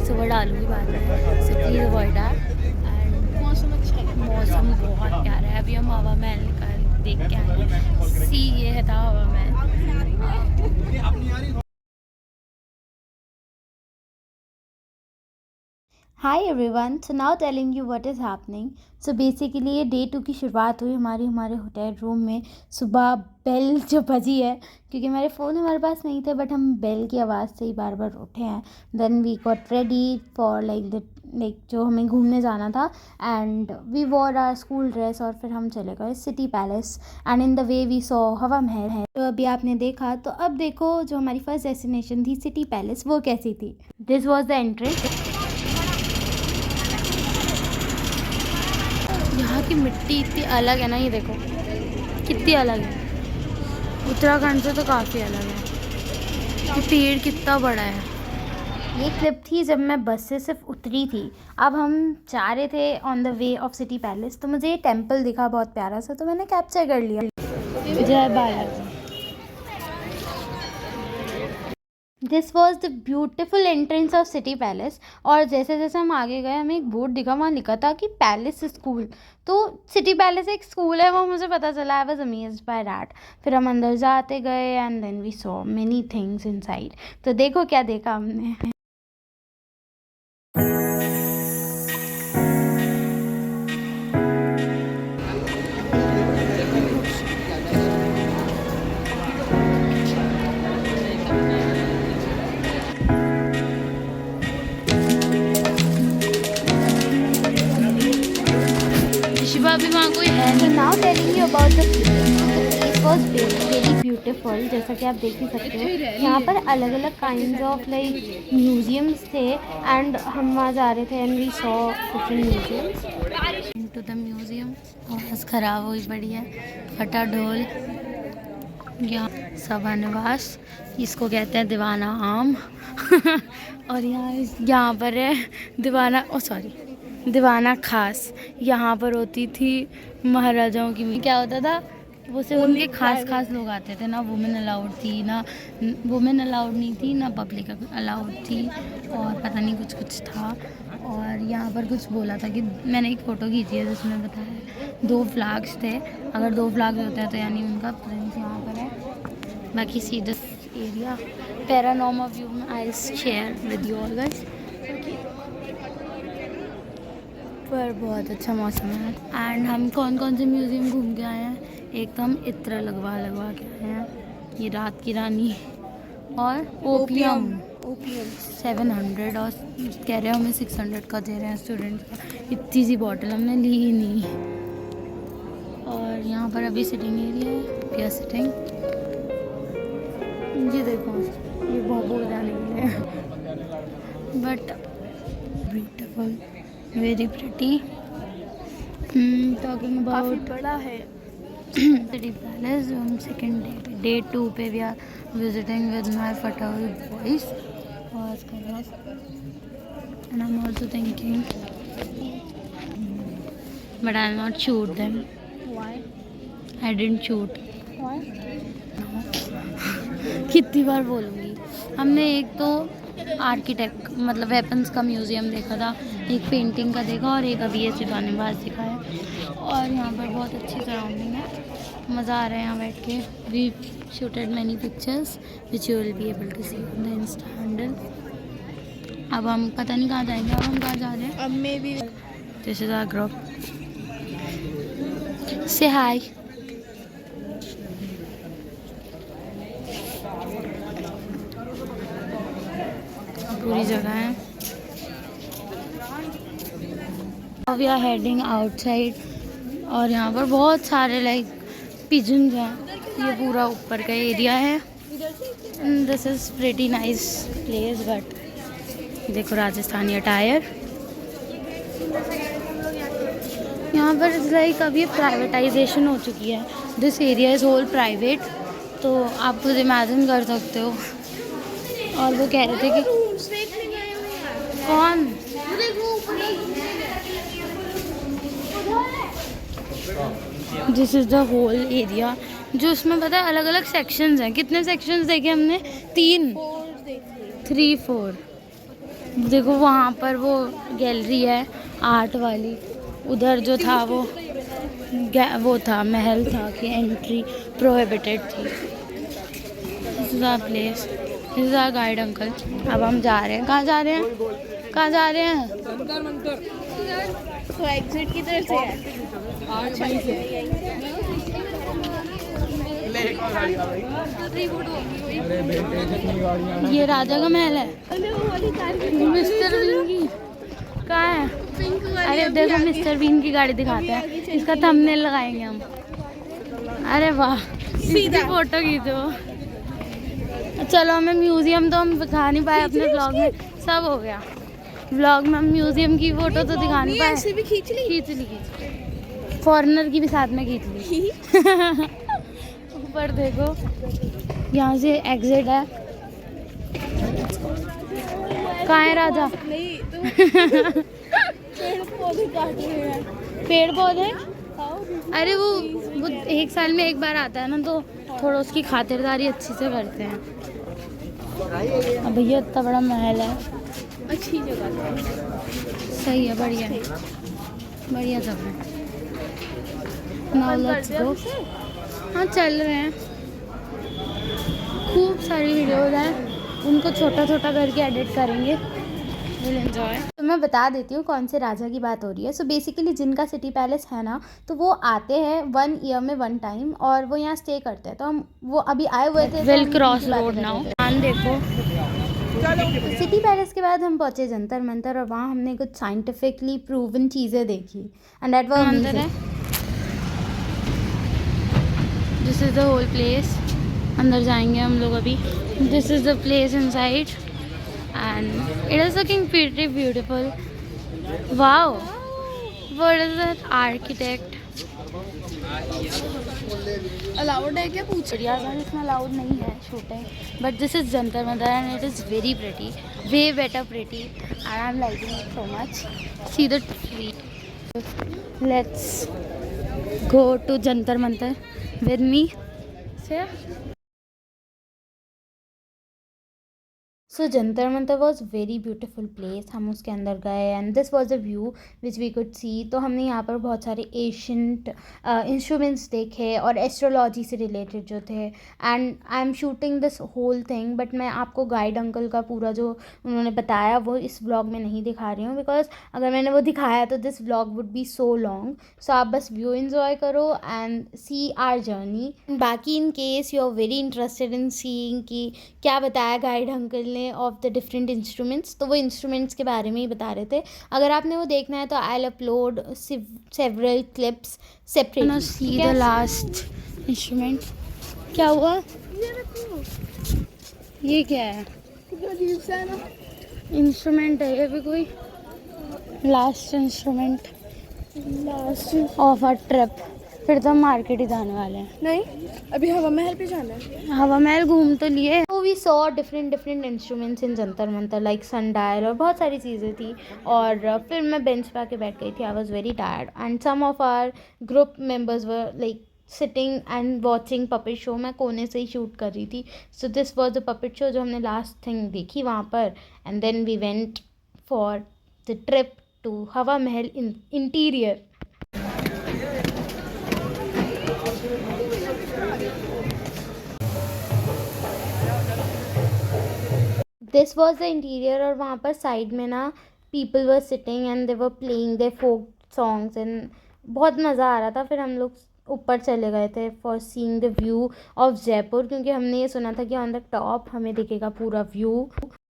सुबह डालूंगी बाद में, so please avoid that. And मौसम अच्छा है, मौसम बहुत प्यारा है। अभी हम हवा महल का देख के आए हैं। सी ये था हवा महल। Hi everyone, so now telling you what is happening. So basically ये डे 2 की शुरुआत हुई हमारे होटल रूम में। सुबह बेल जो बजी है, क्योंकि हमारे फ़ोन हमारे पास नहीं थे, बट हम बेल की आवाज़ से ही बार बार उठे हैं। Then we got ready for like जो हमें घूमने जाना था, and we wore our school dress, और फिर हम चले गए City Palace, and in the way we saw Hawa Mahal है। तो अभी आपने देखा, तो अब देखो जो हमारी फर्स्ट डेस्टिनेशन थी सिटी पैलेस, वो कैसी थी। This was the entrance. यहाँ की मिट्टी इतनी अलग है ना, ये देखो कितनी अलग है, उत्तराखंड से तो काफ़ी अलग है। ये पेड़ कितना बड़ा है। ये क्लिप थी जब मैं बस से सिर्फ उतरी थी। अब हम जा रहे थे on the way of city palace, तो मुझे ये टेम्पल दिखा बहुत प्यारा सा, तो मैंने कैप्चर कर लिया। जय Balaji. This was the beautiful entrance of city palace. और जैसे जैसे हम आगे गए, हमें एक बोर्ड दिखा, वहाँ लिखा था कि पैलेस स्कूल। तो सिटी पैलेस एक स्कूल है, वो मुझे पता चला। I was amazed by that. फिर हम अंदर जाते गए, and then we saw many things inside. तो देखो क्या देखा हमने। शिवा भी वहाँ कोई है नहीं। Now telling you about the place was very beautiful. जैसा कि आप देख ही सकते हो, यहाँ पर अलग अलग काइंड ऑफ लाइक म्यूजियम्स थे, एंड हम वहाँ जा रहे थे, and we saw different museums. Into the museum. आवाज़ ख़राब हुई पड़ी है। फटा ढोल। यहाँ सभा निवास, इसको कहते हैं दीवाना आम। और यहाँ पर है दीवाना, ओ सॉरी, दीवाना खास। यहाँ पर होती थी महाराजाओं की। क्या होता था, वो सिर्फ उनके खास लोग आते थे ना। वुमेन अलाउड थी ना, वुमेन अलाउड नहीं थी ना, पब्लिक अलाउड थी, और पता नहीं कुछ था। और यहाँ पर कुछ बोला था कि मैंने एक फ़ोटो खींची है जिसमें बताया 2 फ्लैग्स थे। अगर 2 फ्लैग्स होते हैं तो यानी उनका प्रेजेंस यहाँ पर है। बाकी see this area paranormal view में I share with you all guys. पर बहुत अच्छा मौसम है। एंड हम कौन कौन से म्यूज़ियम घूम के आए हैं। एक तो हम इत्र लगवा के आए हैं, ये रात की रानी, और ओपियम 700, और कह रहे हैं हमें 600 का दे रहे हैं स्टूडेंट का। इतनी सी बॉटल हमने ली ही नहीं। और यहाँ पर अभी सिटिंग एरिया है, क्या सिटिंग, ये देखो, ये बहुत जाने के लिए, but beautiful, very pretty. Talking about बड़ा है सिटी पैलेस। हम सेकेंड डे 2 पे we are visiting with my फटाफल boys, and I'm also thinking, but I'll not shoot them. Why? I didn't shoot. Why? कितनी बार बोलूँगी। हमने एक तो आर्किटेक्ट मतलब वेपन्स का म्यूज़ियम देखा था, एक पेंटिंग का देखा, और एक अभी ये सिवानिवास दिखा है। और यहाँ पर बहुत अच्छी सराउंडिंग है, मज़ा आ रहा है यहाँ बैठ के। We shooted many pictures which you will be able to see on the insta handle. अब हम पता नहीं कहाँ जाएंगे। अब हम कहाँ जा रहे हैं, अब maybe this is our group. Say hi. पूरी जगह है। वी आर हेडिंग आउटसाइड, और यहाँ पर बहुत सारे लाइक पिजन्स हैं। ये पूरा ऊपर का एरिया है। This is pretty nice place, but देखो राजस्थानी अटायर। यहाँ पर लाइक अभी प्राइवेटाइजेशन हो चुकी है। This area is whole private, तो आप खुद इमेजिन कर सकते हो। और वो कह रहे थे कि कौन, this is the whole area, जो उसमें पता है अलग अलग सेक्शंस हैं। कितने सेक्शंस देखे हमने? 3, 3, 4। देखो वहाँ पर वो गैलरी है आर्ट वाली, उधर जो था वो था महल था कि एंट्री प्रोहिबिटेड थी। This is our place, this is our guide uncle. अब हम जा रहे हैं, कहाँ जा रहे हैं, कहाँ जा रहे हैं? जंतर मंतर तो एग्जिट की तरफ से है। अच्छा ये राजा का महल है। मिस्टर बीन की कहाँ है? अरे देखो मिस्टर बीन की गाड़ी दिखाते हैं, इसका थंबनेल लगाएंगे हम। अरे वाह, सीधी फोटो खींचो। चलो हमें म्यूजियम तो हम दिखा नहीं पाए अपने ब्लॉग में, सब हो गया ब्लॉग में। हम म्यूजियम की फोटो तो दिखा नहीं पाए। ऐसे भी खींच ली। फॉरेनर की भी साथ में खींच ली। ऊपर देखो, यहाँ से एग्जिट है। कहाँ है राजा? नहीं तो पेड़ पौधे काट रहे हैं। पेड़ पौधे? अरे वो एक साल में एक बार आता है ना, तो थोड़ा उसकी खातिरदारी अच्छी से करते हैं। अब भैया इतना बड़ा महल है, अच्छी जगह सही है, बढ़िया है, बढ़िया जगह है। Now let's go. हाँ चल रहे हैं, खूब सारी वीडियोज हैं, उनको छोटा छोटा करके एडिट करेंगे। Will enjoy. तो मैं बता देती हूँ कौन से राजा की बात हो रही है। सो बेसिकली जिनका सिटी पैलेस है ना, तो वो आते हैं 1 ईयर में 1 टाइम और वो यहाँ स्टे करते हैं। तो हम वो अभी आए हुए थे। Will cross road now. देखो सिटी पैलेस के बाद हम पहुंचे जंतर मंतर और वहाँ हमने कुछ साइंटिफिकली प्रूवन चीज़ें देखी एंड दैट वाज अंदर है। This is the whole place, अंदर जाएंगे हम लोग अभी। This is the place inside and it is looking pretty beautiful. Wow, what is that architect? Allowed है क्या पूछ? बढ़िया सा, इसमें अलाउड नहीं है shooting, but this is Jantar Mantar and it is very pretty, way better pretty and I am liking it so much. See the tree. Let's go to Jantar Mantar with me. So Jantar Mantar was very beautiful place. हम उसके अंदर गए and this was a view which we could see. तो हमने यहाँ पर बहुत सारे एशियंट इंस्ट्रूमेंट्स देखे और एस्ट्रोलॉजी से रिलेटेड जो थे। And I am shooting this whole thing, but मैं आपको गाइड अंकल का पूरा जो उन्होंने बताया वो इस ब्लॉग में नहीं दिखा रही हूँ, बिकॉज अगर मैंने वो दिखाया तो this blog would be so long. So आप बस व्यू इन्जॉय करो एंड सी आर जर्नी। बाकी in case you are very interested in seeing कि क्या बताया गाइड अंकल ने ऑफ द डिफरेंट इंस्ट्रूमेंट्स, तो वो इंस्ट्रूमेंट्स के बारे में ही बता रहे थे। अगर आपने वो देखना है तो I will upload several clips separately. See the last instrument. क्या हुआ? ये क्या है? इंस्ट्रूमेंट है ये भी कोई? Last instrument of a trip. फिर तो हम मार्केट ही जाने वाले हैं। नहीं, अभी हवा महल पे जाना है। हवा महल घूम तो लिए। तो we saw different instruments in Jantar Mantar like sundial और बहुत सारी चीज़ें थी। और फिर मैं बेंच पे आके बैठ गई थी। I was very tired and some of our group members were like sitting and watching puppet show. मैं कोने से ही शूट कर रही थी। So this was the puppet show जो हमने लास्ट थिंग देखी वहाँ पर। And then we went for the trip to Hawa Mahal in interior. This was the interior और वहाँ पर साइड में ना people were sitting and they were playing their folk songs and बहुत मज़ा आ रहा था। फिर हम लोग ऊपर चले गए थे for seeing the view of Jaipur, क्योंकि हमने ये सुना था कि ऑन द टॉप हमें दिखेगा पूरा व्यू।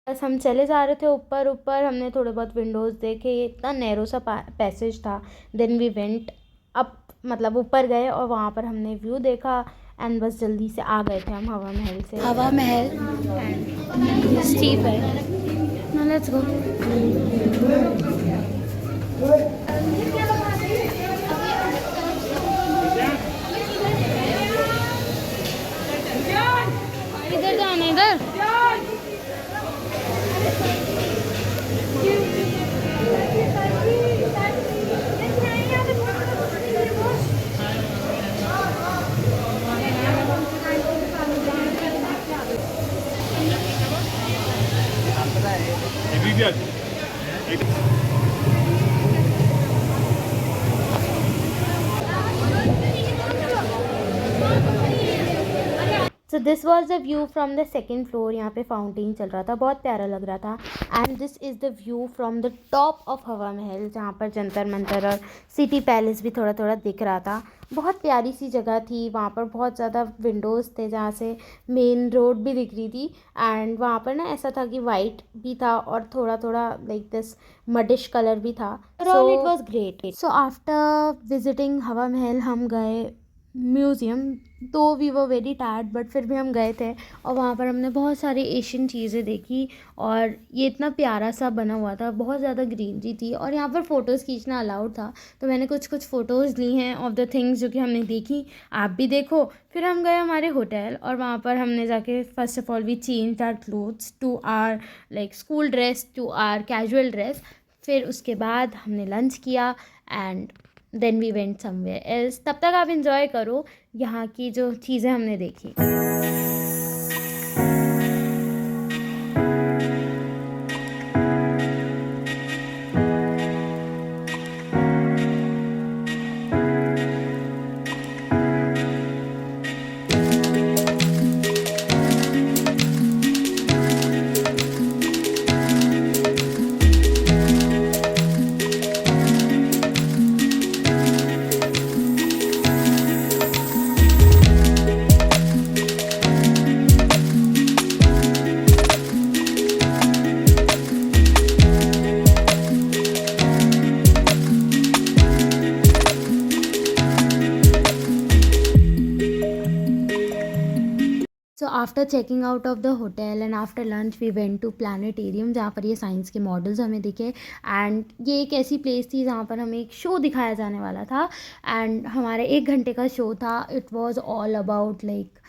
बस हम चले जा रहे थे ऊपर ऊपर। हमने थोड़े बहुत विंडोज़ देखे, ये इतना नैरो सा पैसेज था। देन वी वेंट अप, मतलब ऊपर गए और वहाँ पर हमने व्यू देखा एंड बस जल्दी से आ गए थे हम हवा महल से। हवा महल एंड स्टीप है। Now let's go. इधर जाना, इधर। Viviane. So this was the view from the second floor. यहाँ पे फाउंटेन चल रहा था, बहुत प्यारा लग रहा था. And this is the view from the top of हवा महल, जहाँ पर जंतर मंतर और सिटी पैलेस भी थोड़ा थोड़ा दिख रहा था. बहुत प्यारी सी जगह थी. वहाँ पर बहुत ज़्यादा विंडोज़ थे जहाँ से मेन रोड भी दिख रही थी. एंड वहाँ पर ना ऐसा था कि वाइट भी था और थोड़ा थोड़ा लाइक दिस मडिश कलर भी था. So it was great. So after visiting Hawa Mahal हम गए म्यूज़ियम. तो we were very tired but फिर भी हम गए थे और वहाँ पर हमने बहुत सारी एशियन चीज़ें देखी. और ये इतना प्यारा सा बना हुआ था, बहुत ज़्यादा ग्रीनरी थी और यहाँ पर फ़ोटोज़ खींचना अलाउड था. तो मैंने कुछ फ़ोटोज़ ली हैं ऑफ द थिंग्स जो कि हमने देखी. आप भी देखो. फिर हम गए हमारे होटल और वहाँ पर हमने जाके first of all we change our clothes to our like school dress to our casual dress. फिर उसके बाद हमने लंच किया and then we went somewhere else. तब तक आप इंजॉय करो यहाँ की जो चीज़ें हमने देखी. So after checking out of the hotel and after lunch we went to planetarium, जहाँ पर ये साइंस के मॉडल्स हमें दिखे. एंड ये एक ऐसी प्लेस थी जहाँ पर हमें एक शो दिखाया जाने वाला था. एंड हमारा 1 घंटे का शो था. It was all about like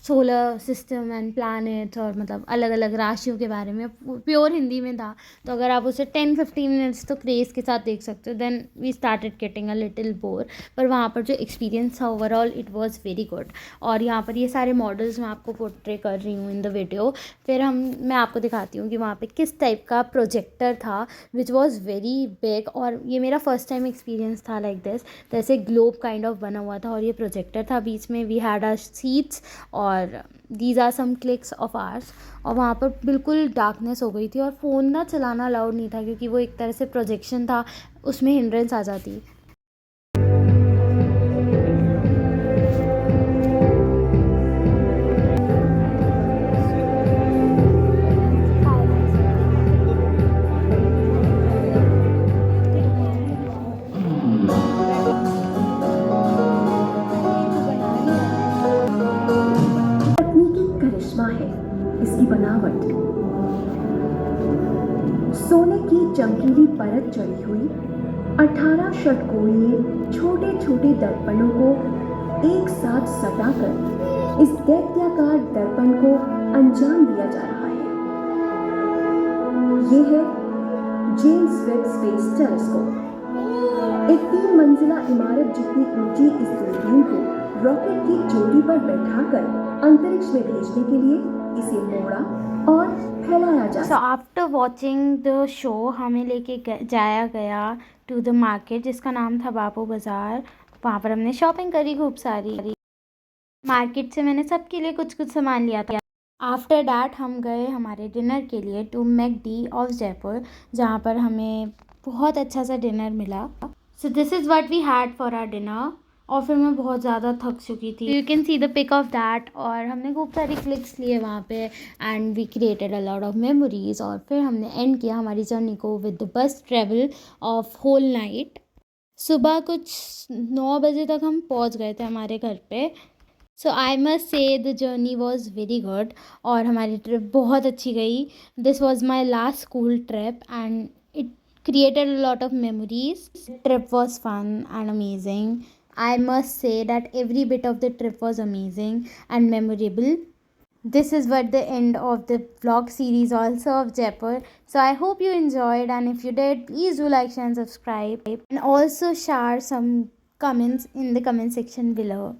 solar system and planets और मतलब अलग अलग राशियों के बारे में. प्योर हिंदी में था. तो अगर आप उसे 10-15 मिनट्स तो क्रेज़ के साथ देख सकते हो. Then we started getting a little bore. पर वहाँ पर जो एक्सपीरियंस था overall it was very good. और यहाँ पर ये सारे मॉडल्स मैं आपको पोर्ट्रे कर रही हूँ इन द वीडियो. फिर मैं आपको दिखाती हूँ कि वहाँ पे किस टाइप का प्रोजेक्टर था विच वॉज़ वेरी बिग. और ये मेरा फर्स्ट टाइम एक्सपीरियंस था लाइक दिस. तो ऐसे ग्लोब काइंड ऑफ बना हुआ था और ये प्रोजेक्टर था बीच में. वी हैड आवर सीट्स और these are some clicks of ours. और वहाँ पर बिल्कुल डार्कनेस हो गई थी और फ़ोन ना चलाना अलाउड नहीं था क्योंकि वो एक तरह से प्रोजेक्शन था, उसमें हिंड्रेंस आ जाती. इसकी बनावट सोने की चमकीली परत चढ़ी हुई 18 षटकोणीय छोटे छोटे दर्पणों को एक साथ सटाकर इस दैत्याकार दर्पण को अंजाम दिया जा रहा है. ये है जेम्स वेब स्पेस टेलीस्कोप. एक 3 मंजिला इमारत जितनी ऊंची इस दूरबीन को रॉकेट की चोटी पर बैठाकर अंतरिक्ष में भेजने के लिए इसे मोड़ा और फैलाया जा. So after watching the show हमें लेके जाया गया टू द मार्केट जिसका नाम था बापू बाज़ार. वहाँ पर हमने शॉपिंग करी खूब सारी. मार्केट से मैंने सबके लिए कुछ कुछ सामान लिया था. आफ्टर डैट हम गए हमारे डिनर के लिए टू मैकडी ऑफ जयपुर, जहाँ पर हमें बहुत अच्छा सा डिनर मिला. So this is what we had for our dinner. और फिर मैं बहुत ज़्यादा थक चुकी थी. You can see the pic of that. और हमने खूब सारी क्लिक्स लिए वहाँ पे and we created a lot of memories. और फिर हमने एंड किया हमारी जर्नी को with the bus travel of whole night. सुबह कुछ 9 बजे तक हम पहुँच गए थे हमारे घर पे. So I must say the journey was very good और हमारी ट्रिप बहुत अच्छी गई. This was my last school trip and it created a lot of memories. Trip was fun and amazing. I must say that every bit of the trip was amazing and memorable. This is what the end of the vlog series also of Jaipur. So I hope you enjoyed, and if you did, please do like, share and subscribe, and also share some comments in the comment section below.